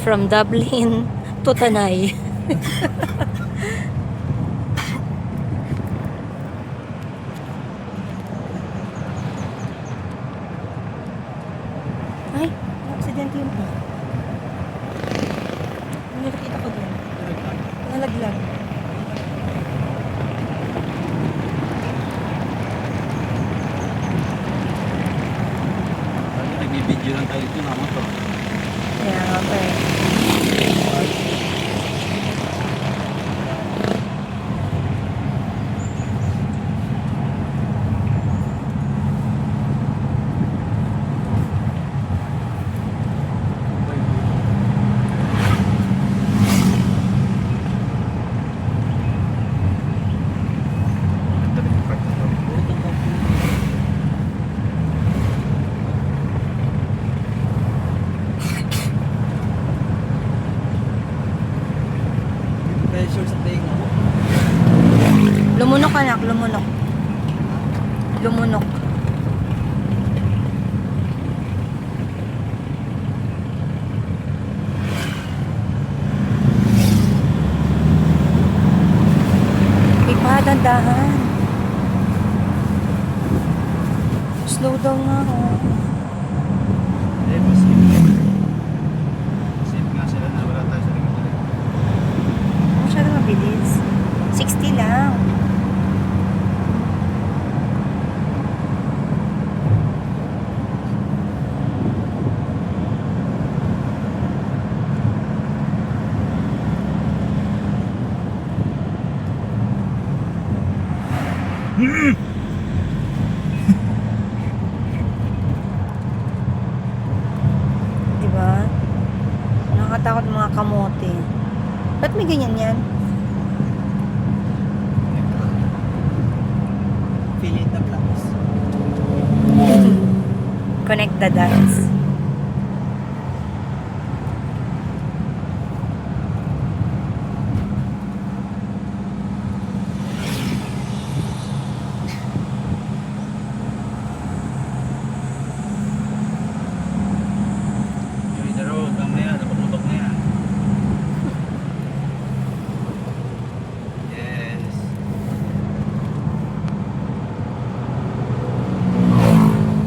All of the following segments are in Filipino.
From Dublin to Tanay. Ay, aksidente yun po. Ano nakita ko doon? Nalaglag. Nagbibideo lang tayo dito na motor. Kaya nga pa eh. Pressure sa tenga mo. Lumunok anak, lumunok. Lumunok. Ipadandahan. Slow down nga ako. Eh, pasafe. Safe nga sila na wala tayo sa likod. Masyado mabilis. 60 lang. Diba? Nakakatakot mga kamote. Ba't may ganyan yan? Feeling the blocks. Connect the dots. Enjoy the road. Mamaya, napaputok na yan. Yes.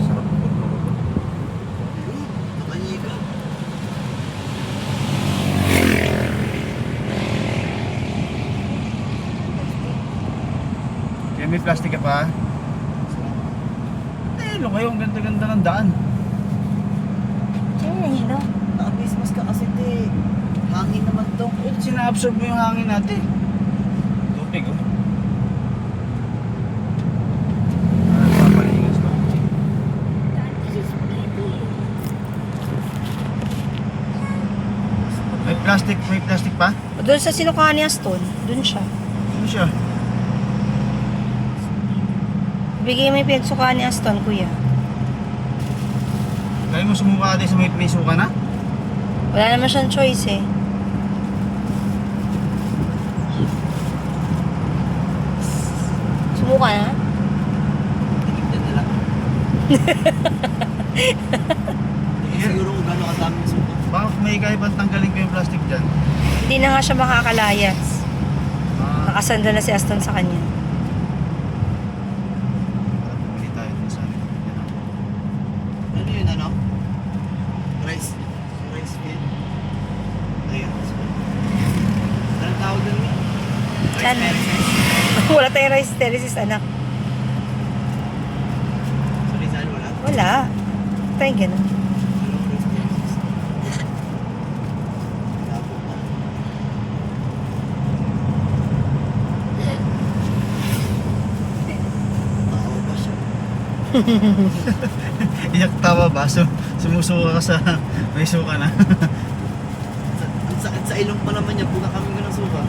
Sarap po. Nakanyika. Kaya may plastic ka pa? Eh, lo kayo, ang ganda-ganda ng daan. Ay, nahilo. Naka-Christmas ka kasi te. Hangin naman to. Eh, sina-absorb mo yung hangin natin. Tubig, oh. Papalingas pa. May plastic pa? Doon sa sinukaan niya stone, doon siya. Ano siya? Bigay mo yung pinagsukaan niya stone, kuya. Kaya mo sumuka ka din sa may suka na? Wala naman siyang choice eh. Sumuka na? Tignan na lang. Hindi siguro kung gano'ng kadami yung suka. Baka may kaibang tanggalin ko yung plastic dyan. Hindi na nga siya makakalayas. Ah, Nakasanda na si Aston sa kanya. bumili tayo dun sa akin. Yan ako. Ano yun ano? Rice. Rice field. Ayun. Anong tawag doon yun? Saan? Wala tayong rice terraces, anak. Sa Rizal wala? Wala. Tayong ganun. Ano rice terraces? Wala po pa. Tawa ba siya? Iyak tawa ba? Sumusuka ka sa may suka na. Ang sakit sa ilong pa naman niya. Puga kami ng suka.